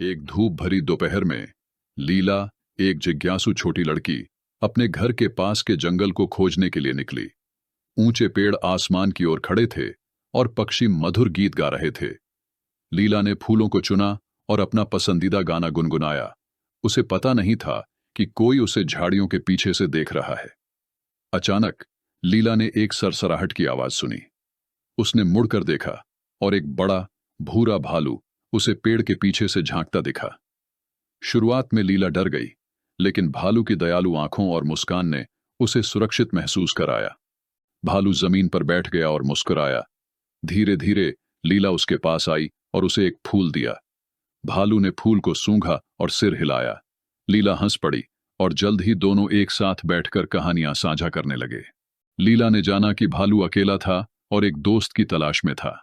एक धूप भरी दोपहर में लीला, एक जिज्ञासु छोटी लड़की, अपने घर के पास के जंगल को खोजने के लिए निकली। ऊंचे पेड़ आसमान की ओर खड़े थे और पक्षी मधुर गीत गा रहे थे। लीला ने फूलों को चुना और अपना पसंदीदा गाना गुनगुनाया। उसे पता नहीं था कि कोई उसे झाड़ियों के पीछे से देख रहा है। अचानक लीला ने एक सरसराहट की आवाज सुनी। उसने मुड़कर देखा और एक बड़ा भूरा भालू उसे पेड़ के पीछे से झांकता दिखा। शुरुआत में लीला डर गई, लेकिन भालू की दयालु आंखों और मुस्कान ने उसे सुरक्षित महसूस कराया। भालू जमीन पर बैठ गया और मुस्कुराया। धीरे धीरे लीला उसके पास आई और उसे एक फूल दिया। भालू ने फूल को सूंघा और सिर हिलाया। लीला हंस पड़ी और जल्द ही दोनों एक साथ बैठकर कहानियां साझा करने लगे। लीला ने जाना कि भालू अकेला था और एक दोस्त की तलाश में था।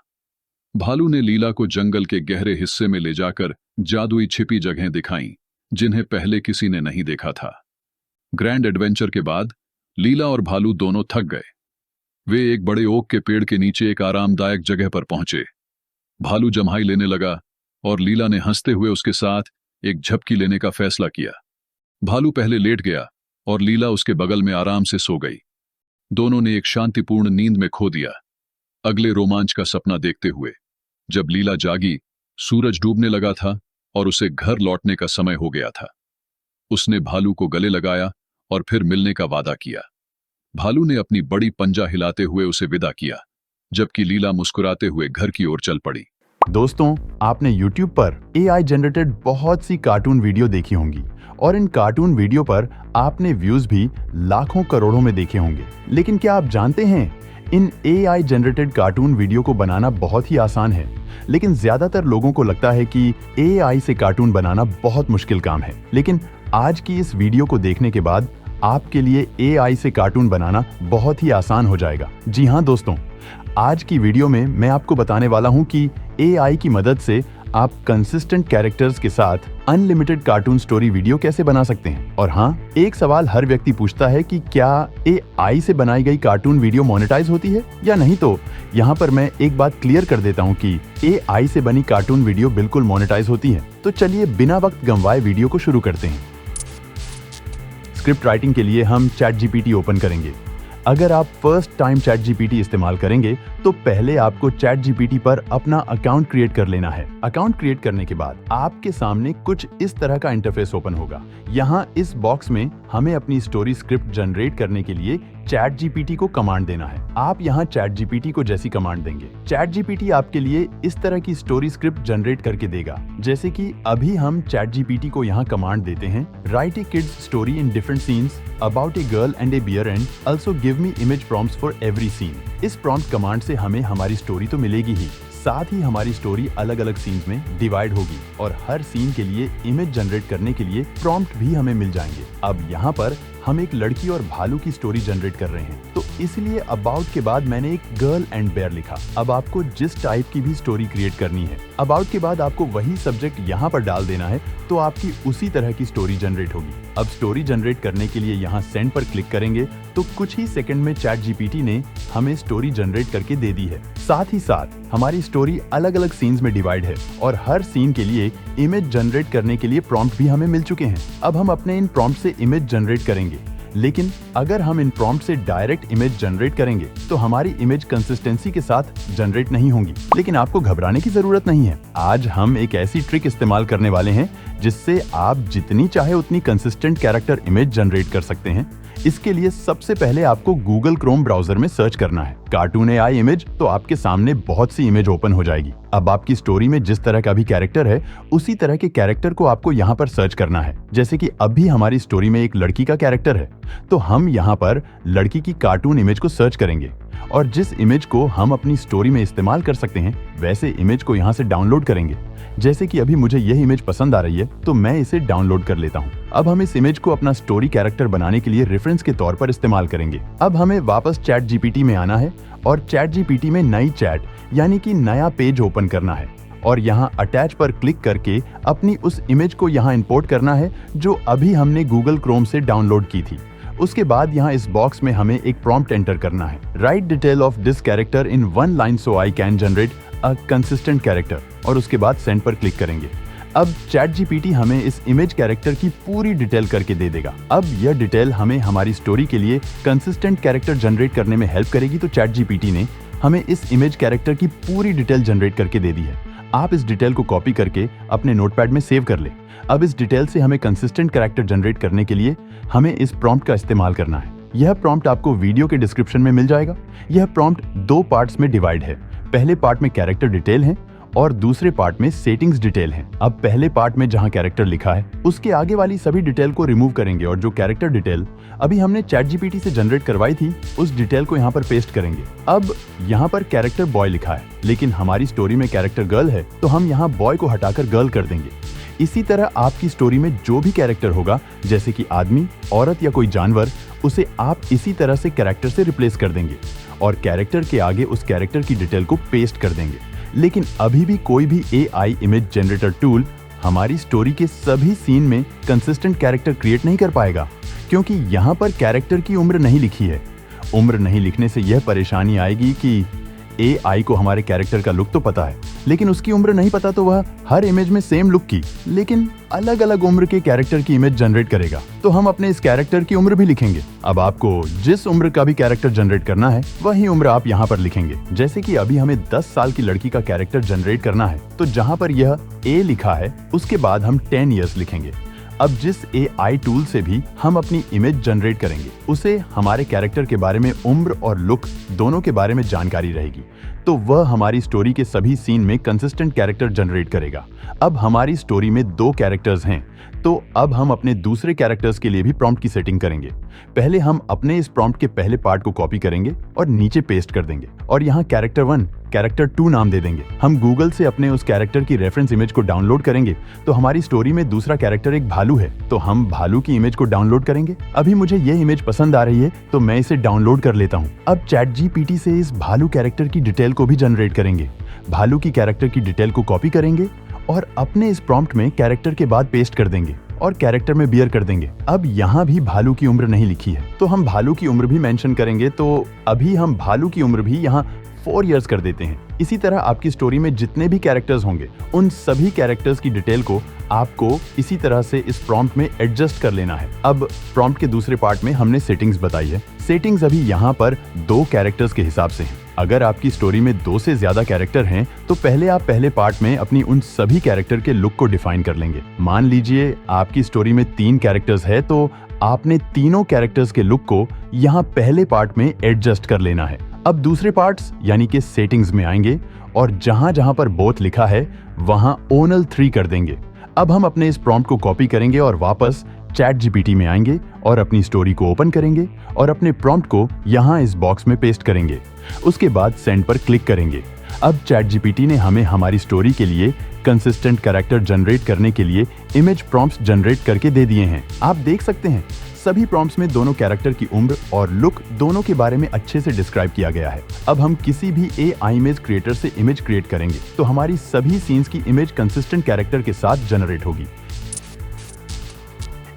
भालू ने लीला को जंगल के गहरे हिस्से में ले जाकर जादुई छिपी जगहें दिखाईं, जिन्हें पहले किसी ने नहीं देखा था। ग्रैंड एडवेंचर के बाद लीला और भालू दोनों थक गए। वे एक बड़े ओक के पेड़ के नीचे एक आरामदायक जगह पर पहुंचे। भालू जम्हाई लेने लगा और लीला ने हंसते हुए उसके साथ एक झपकी लेने का फैसला किया। भालू पहले लेट गया और लीला उसके बगल में आराम से सो गई। दोनों ने एक शांतिपूर्ण नींद में खो दिया, अगले रोमांच का सपना देखते हुए। जब लीला जागी, सूरज डूबने लगा था और उसे घर लौटने का समय हो गया था। उसने भालू को गले लगाया और फिर मिलने का वादा किया। भालू ने अपनी बड़ी पंजा हिलाते हुए उसे विदा किया, जबकि लीला मुस्कुराते हुए घर की ओर चल पड़ी। दोस्तों, आपने YouTube पर AI जनरेटेड बहुत सी कार्टून वीडियो देखी होंगी और इन कार्टून वीडियो पर आपने व्यूज भी लाखों करोड़ों में देखे होंगे। लेकिन क्या आप जानते हैं, इन AI जनरेटेड कार्टून वीडियो को बनाना बहुत ही आसान है, लेकिन ज्यादातर लोगों को लगता है कि AI से कार्टून बनाना बहुत मुश्किल काम है। लेकिन आज की इस वीडियो को देखने के बाद आपके लिए AI से कार्टून बनाना बहुत ही आसान हो जाएगा। जी हाँ दोस्तों, आज की वीडियो में मैं आपको बताने वाला हूँ कि AI की मदद से आप कंसिस्टेंट कैरेक्टर्स के साथ अनलिमिटेड कार्टून स्टोरी वीडियो कैसे बना सकते हैं। और हाँ, एक सवाल हर व्यक्ति पूछता है कि क्या AI से बनाई गई कार्टून वीडियो मोनेटाइज होती है या नहीं। तो यहाँ पर मैं एक बात क्लियर कर देता हूँ कि AI से बनी कार्टून वीडियो बिल्कुल मोनेटाइज होती है। तो चलिए बिना वक्त गंवाए वीडियो को शुरू करते हैं। स्क्रिप्ट राइटिंग के लिए हम ChatGPT ओपन करेंगे। अगर आप फर्स्ट टाइम ChatGPT इस्तेमाल करेंगे तो पहले आपको ChatGPT पर अपना अकाउंट क्रिएट कर लेना है। अकाउंट क्रिएट करने के बाद आपके सामने कुछ इस तरह का इंटरफेस ओपन होगा। यहाँ इस बॉक्स में हमें अपनी स्टोरी स्क्रिप्ट जनरेट करने के लिए ChatGPT को कमांड देना है। आप यहाँ ChatGPT को जैसी कमांड देंगे, ChatGPT आपके लिए इस तरह की स्टोरी स्क्रिप्ट जनरेट करके देगा। जैसे कि अभी हम ChatGPT को यहाँ कमांड देते हैं, write a kids story in different scenes about a girl and a bear and also give me image prompts for every scene. इस प्रॉम्प्ट कमांड से हमें हमारी स्टोरी तो मिलेगी ही, साथ ही हमारी स्टोरी अलग अलग सीन्स में डिवाइड होगी और हर सीन के लिए इमेज जनरेट करने के लिए प्रॉम्प्ट भी हमें मिल जाएंगे। अब यहाँ पर हम एक लड़की और भालू की स्टोरी जनरेट कर रहे हैं, तो इसलिए अबाउट के बाद मैंने एक गर्ल एंड बेयर लिखा। अब आपको जिस टाइप की भी स्टोरी क्रिएट करनी है, अबाउट के बाद आपको वही सब्जेक्ट यहाँ पर डाल देना है, तो आपकी उसी तरह की स्टोरी जनरेट होगी। अब स्टोरी जनरेट करने के लिए यहाँ सेंड पर क्लिक करेंगे तो कुछ ही सेकंड में ChatGPT ने हमें स्टोरी जनरेट करके दे दी है। साथ ही साथ हमारी स्टोरी अलग अलग सीन्स में डिवाइड है और हर सीन के लिए इमेज जनरेट करने के लिए प्रॉम्प्ट भी हमें मिल चुके हैं। अब हम अपने इन प्रॉम्प्ट से इमेज जनरेट करेंगे, लेकिन अगर हम इन प्रॉम्प्ट से डायरेक्ट इमेज जनरेट करेंगे तो हमारी इमेज कंसिस्टेंसी के साथ जनरेट नहीं होंगी। लेकिन आपको घबराने की जरूरत नहीं है। आज हम एक ऐसी ट्रिक इस्तेमाल करने वाले हैं जिससे आप जितनी चाहे उतनी कंसिस्टेंट कैरेक्टर इमेज जनरेट कर सकते हैं। इसके लिए सबसे पहले आपको Google Chrome ब्राउजर में सर्च करना है कार्टून AI इमेज, तो आपके सामने बहुत सी इमेज ओपन हो जाएगी। अब आपकी स्टोरी में जिस तरह का भी कैरेक्टर है, उसी तरह के कैरेक्टर को आपको यहाँ पर सर्च करना है। जैसे कि अभी हमारी स्टोरी में एक लड़की का कैरेक्टर है, तो हम यहाँ पर लड़की की कार्टून इमेज को सर्च करेंगे और जिस इमेज को हम अपनी स्टोरी में इस्तेमाल कर सकते हैं, वैसे इमेज को यहाँ से डाउनलोड करेंगे। जैसे कि अभी मुझे यह इमेज पसंद आ रही है, तो मैं इसे डाउनलोड कर लेता हूँ। अब हम इस इमेज को अपना स्टोरी कैरेक्टर बनाने के लिए रेफरेंस के तौर पर इस्तेमाल करेंगे। अब हमें वापस ChatGPT में आना है और ChatGPT में नई चैट यानी कि नया पेज ओपन करना है और यहाँ अटैच पर क्लिक करके अपनी उस इमेज को यहाँ इंपोर्ट करना है जो अभी हमने Google Chrome से डाउनलोड की थी। उसके बाद यहाँ इस बॉक्स में हमें एक प्रॉम्प्ट एंटर करना है, right detail of this character in 1 line so I can generate a consistent character, और उसके बाद सेंड पर क्लिक करेंगे। अब चैट जीपीटी हमें इस इमेज कैरेक्टर की पूरी डिटेल करके दे देगा। अब यह डिटेल हमें हमारी स्टोरी के लिए कंसिस्टेंट कैरेक्टर जनरेट करने में हेल्प करेगी। तो चैट जीपीटी ने हमें इस इमेज कैरेक्टर की पूरी डिटेल जनरेट करके दे दी है। आप इस डिटेल को कॉपी करके अपने नोटपैड में सेव कर ले। अब इस डिटेल से हमें कंसिस्टेंट कैरेक्टर जनरेट करने के लिए हमें इस प्रॉम्प्ट का इस्तेमाल करना है। यह प्रॉम्प्ट आपको वीडियो के डिस्क्रिप्शन में मिल जाएगा। यह प्रॉम्प्ट 2 पार्ट्स में डिवाइड है। पहले पार्ट में कैरेक्टर डिटेल है और दूसरे पार्ट में सेटिंग्स डिटेल है। अब पहले पार्ट में जहां कैरेक्टर लिखा है उसके आगे वाली सभी डिटेल को रिमूव करेंगे और जो कैरेक्टर डिटेल अभी हमने चैट जीपीटी से जनरेट करवाई थी उस डिटेल को यहाँ पर पेस्ट करेंगे। अब यहाँ पर कैरेक्टर बॉय लिखा है, लेकिन हमारी स्टोरी में कैरेक्टर गर्ल है, तो हम यहाँ बॉय को हटाकर गर्ल कर देंगे। इसी तरह आपकी स्टोरी में जो भी कैरेक्टर होगा, जैसे कि आदमी, औरत या कोई जानवर, उसे आप इसी तरह से कैरेक्टर से रिप्लेस कर देंगे और कैरेक्टर के आगे उस कैरेक्टर की डिटेल को पेस्ट कर देंगे। लेकिन अभी भी कोई भी AI इमेज जनरेटर टूल हमारी स्टोरी के सभी सीन में कंसिस्टेंट कैरेक्टर क्रिएट नहीं कर पाएगा, क्योंकि यहाँ पर कैरेक्टर की उम्र नहीं लिखी है। उम्र नहीं लिखने से यह परेशानी आएगी कि AI को हमारे कैरेक्टर का लुक तो पता है, लेकिन उसकी उम्र नहीं पता, तो वह हर इमेज में सेम लुक की लेकिन अलग अलग उम्र के कैरेक्टर की इमेज जनरेट करेगा। तो हम अपने इस कैरेक्टर की उम्र भी लिखेंगे। अब आपको जिस उम्र का भी कैरेक्टर जनरेट करना है वही उम्र आप यहाँ पर लिखेंगे। जैसे कि अभी हमें 10 साल की लड़की का कैरेक्टर जनरेट करना है, तो जहाँ पर यह A लिखा है उसके बाद हम 10 ईयर्स लिखेंगे। अब जिस AI टूल से भी हम अपनी इमेज जनरेट करेंगे उसे हमारे कैरेक्टर के बारे में उम्र और लुक दोनों के बारे में जानकारी रहेगी, तो वह हमारी स्टोरी के सभी सीन में कंसिस्टेंट कैरेक्टर जनरेट करेगा। अब हमारी स्टोरी में 2 कैरेक्टर्स हैं, तो अब हम अपने दूसरे कैरेक्टर्स के लिए भी प्रॉम्प्ट की सेटिंग करेंगे। पहले हम अपने इस प्रॉम्प्ट के पहले पार्ट को कॉपी करेंगे और नीचे पेस्ट कर देंगे और यहाँ कैरेक्टर 1, कैरेक्टर 2 नाम दे देंगे। हम गूगल से अपने उस कैरेक्टर की रेफरेंस इमेज को डाउनलोड करेंगे। तो हमारी स्टोरी में दूसरा कैरेक्टर एक भालू है, तो हम भालू की इमेज को डाउनलोड करेंगे। अभी मुझे ये इमेज पसंद आ रही है तो मैं इसे डाउनलोड कर लेता हूँ। अब चैट जीपीटी से इस भालू कैरेक्टर की डिटेल को भी जनरेट करेंगे। भालू की कैरेक्टर की डिटेल को कॉपी करेंगे और अपने इस प्रॉम्प्ट में कैरेक्टर के बाद पेस्ट कर देंगे और कैरेक्टर में बियर कर देंगे। अब यहाँ भी भालू की उम्र नहीं लिखी है, तो हम भालू की उम्र भी मेंशन करेंगे। तो अभी हम भालू की उम्र भी यहाँ 4 इयर्स कर देते हैं। इसी तरह आपकी स्टोरी में जितने भी कैरेक्टर्स होंगे उन सभी कैरेक्टर्स की डिटेल को आपको इसी तरह से इस प्रॉम्प्ट में एडजस्ट कर लेना है। अब प्रॉम्प्ट के दूसरे पार्ट में हमने सेटिंग्स बताई है। सेटिंग्स अभी यहाँ पर 2 कैरेक्टर्स के हिसाब से हैं। अगर आपकी स्टोरी में 2 से ज्यादा कैरेक्टर हैं तो पहले आप पहले पार्ट में अपनी उन सभी कैरेक्टर के लुक को डिफाइन कर लेंगे। मान लीजिए आपकी स्टोरी में 3 कैरेक्टर्स है, तो आपने तीनों कैरेक्टर्स के लुक को यहाँ पहले पार्ट में एडजस्ट कर लेना है। अब दूसरे पार्ट्स यानी कि सेटिंग्स में आएंगे और जहां जहां पर बोथ लिखा है वहां ओनल 3 कर देंगे। अब हम अपने इस प्रॉम्प्ट को कॉपी करेंगे और वापस चैट जीपीटी में आएंगे और अपनी स्टोरी को ओपन करेंगे और अपने प्रॉम्प्ट को यहाँ इस बॉक्स में पेस्ट करेंगे। उसके बाद सेंड पर क्लिक करेंगे। अब चैट जीपीटी ने हमें हमारी स्टोरी के लिए कंसिस्टेंट कैरेक्टर जनरेट करने के लिए इमेज प्रॉम्प्ट्स जनरेट करके दे दिए हैं। आप देख सकते हैं सभी प्रॉम्प्ट्स में दोनों कैरेक्टर की उम्र और लुक दोनों के बारे में अच्छे से डिस्क्राइब किया गया है। अब हम किसी भी AI इमेज क्रिएटर से इमेज क्रिएट करेंगे तो हमारी सभी सीन्स की इमेज कंसिस्टेंट कैरेक्टर के साथ जनरेट होगी।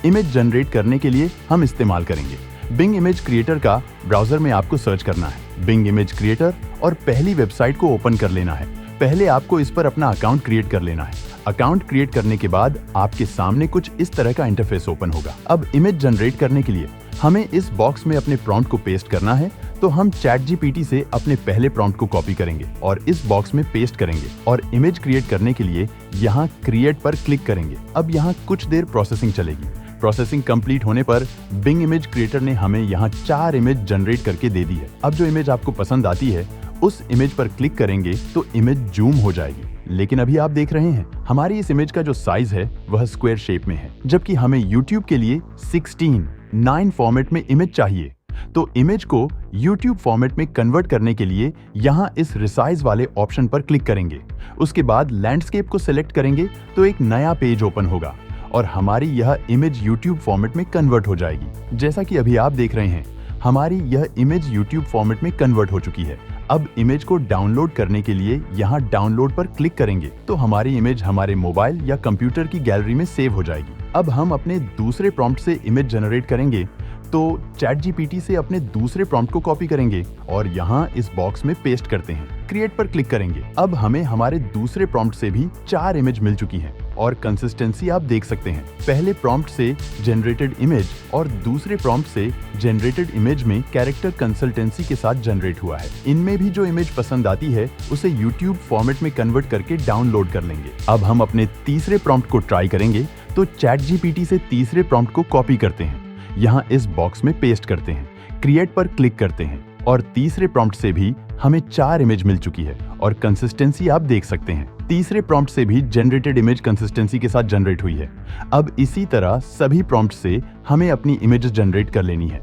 इमेज जनरेट करने के लिए हम इस्तेमाल करेंगे बिंग इमेज क्रिएटर का। ब्राउजर में आपको सर्च करना है बिंग इमेज क्रिएटर और पहली वेबसाइट को ओपन कर लेना है। पहले आपको इस पर अपना अकाउंट क्रिएट कर लेना है। अकाउंट क्रिएट करने के बाद आपके सामने कुछ इस तरह का इंटरफेस ओपन होगा। अब इमेज जनरेट करने के लिए हमें इस बॉक्स में अपने प्रॉम्प्ट को पेस्ट करना है, तो हम चैट जीपीटी से अपने पहले प्रॉम्प्ट को कॉपी करेंगे और इस बॉक्स में पेस्ट करेंगे और इमेज क्रिएट करने के लिए यहाँ क्रिएट पर क्लिक करेंगे। अब यहाँ कुछ देर प्रोसेसिंग चलेगी। प्रोसेसिंग कंप्लीट होने पर बिंग इमेज क्रिएटर ने हमें यहाँ 4 इमेज जनरेट करके दे दी है। अब जो इमेज आपको पसंद आती है उस इमेज पर क्लिक करेंगे तो इमेज जूम हो जाएगी। लेकिन अभी आप देख रहे हैं हमारी इस इमेज का जो साइज है वह स्क्वायर शेप में है, जबकि हमें YouTube के लिए 16:9 फॉर्मेट में इमेज चाहिए। तो इमेज को YouTube फॉर्मेट में कन्वर्ट करने के लिए यहाँ इस रिसाइज वाले ऑप्शन पर क्लिक करेंगे। उसके बाद लैंडस्केप को सिलेक्ट करेंगे तो एक नया पेज ओपन होगा और हमारी यह इमेज YouTube फॉर्मेट में कन्वर्ट हो जाएगी। जैसा कि अभी आप देख रहे हैं हमारी यह इमेज YouTube फॉर्मेट में कन्वर्ट हो चुकी है। अब इमेज को डाउनलोड करने के लिए यहाँ डाउनलोड पर क्लिक करेंगे तो हमारी इमेज हमारे मोबाइल या कंप्यूटर की गैलरी में सेव हो जाएगी। अब हम अपने दूसरे प्रॉम्प्ट से इमेज जनरेट करेंगे तो चैट जीपीटी से अपने दूसरे प्रॉम्प्ट को कॉपी करेंगे और यहाँ इस बॉक्स में पेस्ट करते हैं। क्रिएट पर क्लिक करेंगे। अब हमें हमारे दूसरे प्रॉम्प्ट से भी 4 इमेज मिल चुकी हैं। और कंसिस्टेंसी आप देख सकते हैं। पहले प्रॉम्प्ट से जनरेटेड इमेज और दूसरे प्रॉम्प्ट से जनरेटेड इमेज में कैरेक्टर कंसिस्टेंसी के साथ जनरेट हुआ है। इनमें भी जो इमेज पसंद आती है उसे YouTube फॉर्मेट में कन्वर्ट करके डाउनलोड कर लेंगे। अब हम अपने तीसरे प्रॉम्प्ट को ट्राई करेंगे, तो ChatGPT से तीसरे प्रॉम्प्ट को कॉपी करते हैं, यहाँ इस बॉक्स में पेस्ट करते हैं, क्रिएट पर क्लिक करते हैं और तीसरे प्रॉम्प्ट से भी हमें 4 इमेज मिल चुकी है और कंसिस्टेंसी आप देख सकते हैं। तीसरे प्रॉम्प्ट से भी जनरेटेड इमेज कंसिस्टेंसी के साथ जनरेट हुई है। अब इसी तरह सभी प्रॉम्प्ट से हमें अपनी इमेजेस जनरेट कर लेनी है।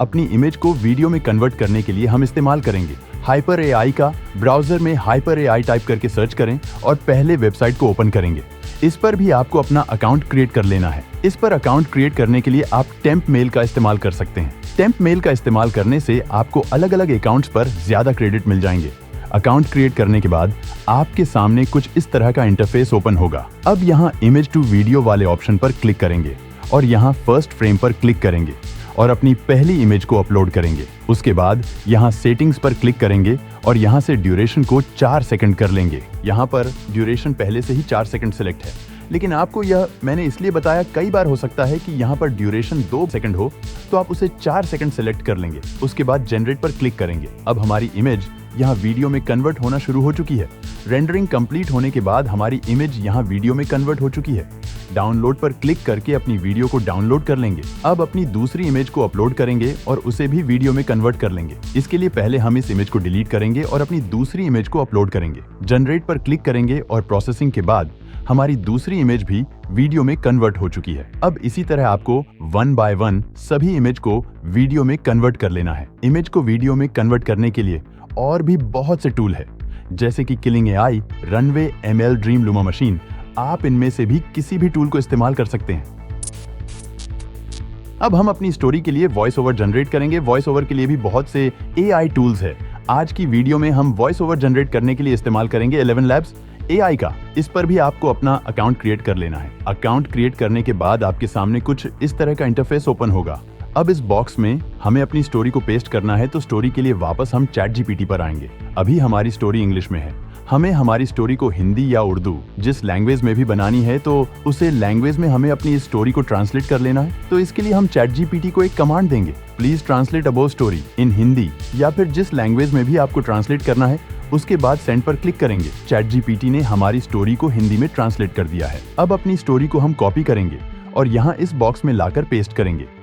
अपनी इमेज को वीडियो में कन्वर्ट करने के लिए हम इस्तेमाल करेंगे हाइपर AI का। ब्राउजर में हाइपर AI टाइप करके सर्च करें और पहले वेबसाइट को ओपन करेंगे। इस पर भी आपको अपना अकाउंट क्रिएट कर लेना है। इस पर अकाउंट क्रिएट करने के लिए आप टेम्प मेल का इस्तेमाल कर सकते हैं। टेम्प मेल का इस्तेमाल करने से आपको अलग अलग अकाउंट्स पर ज्यादा क्रेडिट मिल जाएंगे। अकाउंट क्रिएट करने के बाद आपके सामने कुछ इस तरह का इंटरफेस ओपन होगा। अब यहाँ इमेज टू वीडियो वाले ऑप्शन पर क्लिक करेंगे और यहाँ फर्स्ट फ्रेम पर क्लिक करेंगे और अपनी पहली इमेज को अपलोड करेंगे। उसके बाद यहाँ सेटिंग्स पर क्लिक करेंगे और यहाँ से ड्यूरेशन को 4 सेकंड कर लेंगे। यहाँ पर ड्यूरेशन पहले से ही 4 सेकंड सिलेक्ट है, लेकिन आपको यह मैंने इसलिए बताया, कई बार हो सकता है कि यहाँ पर ड्यूरेशन 2 सेकंड हो, तो आप उसे 4 सेकंड सिलेक्ट कर लेंगे। उसके बाद जनरेट पर क्लिक करेंगे। अब हमारी इमेज यहाँ वीडियो में कन्वर्ट होना शुरू हो चुकी है। रेंडरिंग कंप्लीट होने के बाद हमारी इमेज यहाँ वीडियो में कन्वर्ट हो चुकी है। डाउनलोड पर क्लिक करके अपनी वीडियो को डाउनलोड कर लेंगे। अब अपनी दूसरी इमेज को अपलोड करेंगे और उसे भी वीडियो में कन्वर्ट कर लेंगे। इसके लिए पहले हम इस इमेज को डिलीट करेंगे और अपनी दूसरी इमेज को अपलोड करेंगे। जनरेट पर क्लिक करेंगे और प्रोसेसिंग के बाद हमारी दूसरी इमेज भी वीडियो में कन्वर्ट हो चुकी है। अब इसी तरह आपको 1 बाय 1 सभी इमेज को वीडियो में कन्वर्ट कर लेना है। इमेज को वीडियो में कन्वर्ट करने के लिए और भी बहुत से टूल है, जैसे कि killing AI, runway, ML, dream luma machine. आप इनमें से भी किसी भी टूल को इस्तेमाल कर सकते हैं। अब हम अपनी स्टोरी के लिए वॉइस ओवर जनरेट करेंगे। वॉइस ओवर के लिए भी बहुत से AI टूल्स है। आज की वीडियो में हम वॉइस ओवर जनरेट करने के लिए इस्तेमाल करेंगे 11 Labs AI का। इस पर भी आपको अपना अकाउंट क्रिएट कर लेना है। अकाउंट क्रिएट करने के बाद आपके सामने कुछ इस तरह का इंटरफेस ओपन होगा। अब इस बॉक्स में हमें अपनी स्टोरी को पेस्ट करना है, तो स्टोरी के लिए वापस हम ChatGPT पर आएंगे। अभी हमारी स्टोरी इंग्लिश में है। हमें हमारी स्टोरी को हिंदी या उर्दू जिस लैंग्वेज में भी बनानी है, तो उसे लैंग्वेज में हमें अपनी इस स्टोरी को ट्रांसलेट कर लेना है। तो इसके लिए हम ChatGPT को एक कमांड देंगे, please translate above story in Hindi, या फिर जिस लैंग्वेज में भी आपको ट्रांसलेट करना है। उसके बाद सेंड पर क्लिक करेंगे। ChatGPT ने हमारी स्टोरी को हिंदी में ट्रांसलेट कर दिया है। अब अपनी स्टोरी को हम कॉपी करेंगे और यहाँ इस बॉक्स में लाकर पेस्ट करेंगे।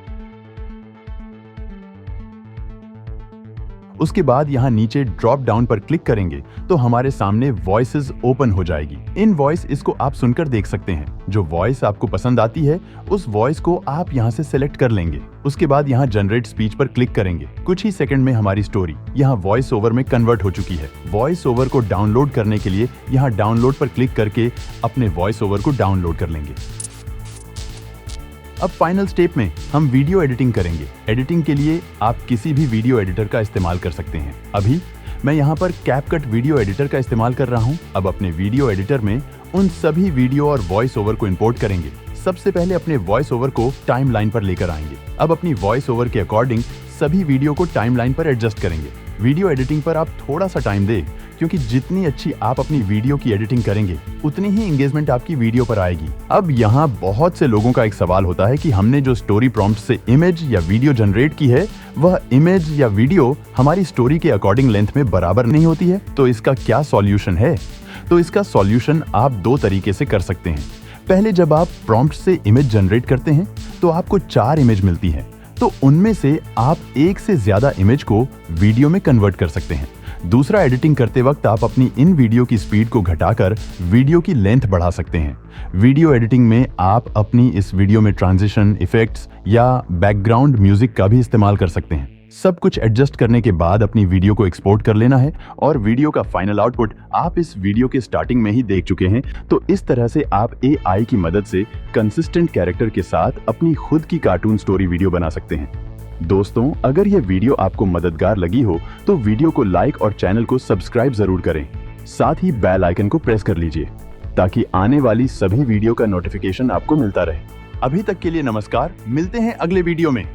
उसके बाद यहाँ नीचे ड्रॉप डाउन पर क्लिक करेंगे तो हमारे सामने वॉइसेस ओपन हो जाएगी। इन वॉइस इसको आप सुनकर देख सकते हैं। जो वॉइस आपको पसंद आती है उस वॉइस को आप यहाँ से सिलेक्ट कर लेंगे। उसके बाद यहाँ जनरेट स्पीच पर क्लिक करेंगे। कुछ ही सेकंड में हमारी स्टोरी यहाँ वॉइस ओवर में कन्वर्ट हो चुकी है। वॉइस ओवर को डाउनलोड करने के लिए यहाँ डाउनलोड पर क्लिक करके अपने वॉइस ओवर को डाउनलोड कर लेंगे। अब फाइनल स्टेप में हम वीडियो एडिटिंग करेंगे। एडिटिंग के लिए आप किसी भी वीडियो एडिटर का इस्तेमाल कर सकते हैं। अभी मैं यहाँ पर कैपकट वीडियो एडिटर का इस्तेमाल कर रहा हूँ। अब अपने वीडियो एडिटर में उन सभी वीडियो और वॉइस ओवर को इंपोर्ट करेंगे। सबसे पहले अपने वॉइस ओवर को टाइमलाइन पर लेकर आएंगे। अब अपनी वॉइस ओवर के अकॉर्डिंग सभी वीडियो को टाइमलाइन पर एडजस्ट करेंगे। वीडियो एडिटिंग पर आप थोड़ा सा टाइम दें, क्योंकि जितनी अच्छी आप अपनी वीडियो की एडिटिंग करेंगे उतनी ही एंगेजमेंट आपकी वीडियो पर आएगी। अब यहाँ बहुत से लोगों का एक सवाल होता है कि हमने जो स्टोरी प्रॉम्प्ट से इमेज या वीडियो जनरेट की है, वह इमेज या वीडियो हमारी स्टोरी के अकॉर्डिंग लेंथ में बराबर नहीं होती है, तो इसका क्या सॉल्यूशन है? तो इसका सॉल्यूशन आप 2 तरीके से कर सकते हैं। पहले, जब आप प्रॉम्प्ट से इमेज जनरेट करते हैं तो आपको 4 इमेज मिलती है, तो उनमें से आप 1 से ज्यादा इमेज को वीडियो में कन्वर्ट कर सकते हैं। दूसरा, एडिटिंग करते वक्त आप अपनी इन वीडियो की स्पीड को घटाकर वीडियो की लेंथ बढ़ा सकते हैं। वीडियो एडिटिंग में आप अपनी इस वीडियो में ट्रांजिशन, इफेक्ट्स या बैकग्राउंड म्यूजिक का भी इस्तेमाल कर सकते हैं। सब कुछ एडजस्ट करने के बाद अपनी वीडियो को एक्सपोर्ट कर लेना है और वीडियो का फाइनल आउटपुट आप इस वीडियो के स्टार्टिंग में ही देख चुके हैं। तो इस तरह से आप AI की मदद से कंसिस्टेंट कैरेक्टर के साथ अपनी खुद की कार्टून स्टोरी वीडियो बना सकते हैं। दोस्तों, अगर यह वीडियो आपको मददगार लगी हो तो वीडियो को लाइक और चैनल को सब्सक्राइब जरूर करें। साथ ही बेल आइकन को प्रेस कर लीजिए ताकि आने वाली सभी वीडियो का नोटिफिकेशन आपको मिलता रहे। अभी तक के लिए नमस्कार, मिलते हैं अगले वीडियो में।